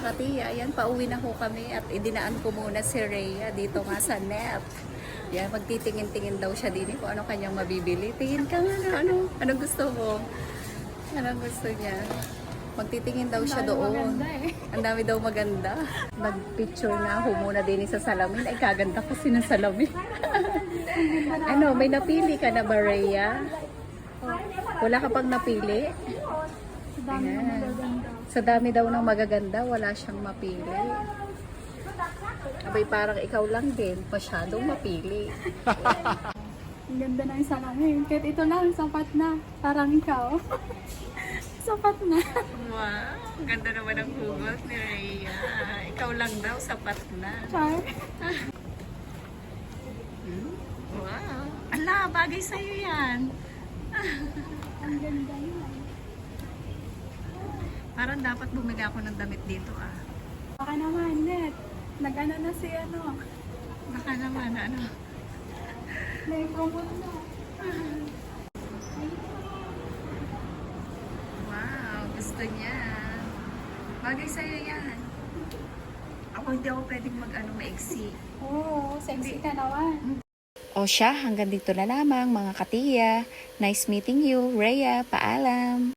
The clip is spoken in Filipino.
katiya, ayan, pauwi na ho kami at idinaan ko muna si Rhea dito nga sa net. Yan, magtitingin-tingin daw siya din kung ano kanyang mabibili. Tingin ka nga, anong gusto mo? Anong gusto niya? Magtitingin daw siya doon. Ang dami daw maganda. Mag-picture nga ako muna din sa salamin. Ay, kaganda kasi ng salamin. Ano, may napili ka na ba, Rhea? Wala ka pang napili? Ayan. Sa dami daw ng magaganda, wala siyang mapili. Abay, parang ikaw lang din, masyadong mapili. Ang ganda na yung salamin. Kahit ito lang, sapat na. Parang ikaw. Sapat na. Wow, ganda naman ang hugot ni Rhea. Ikaw lang daw, sapat na. Char. Wow. Ala, bagay sa'yo yan. Ang ganda yun. Parang dapat bumili ako ng damit dito ah. Baka naman, net. Nag-ano na si ano. Baka naman, ano. Nai-promote na. Wow, gusto niya. Bagay sa'yo yan. Ako hindi ako pwedeng maiksi. Oo, sexy ka naman. O siya, hanggang dito na lamang mga katiya. Nice meeting you, Rhea. Paalam.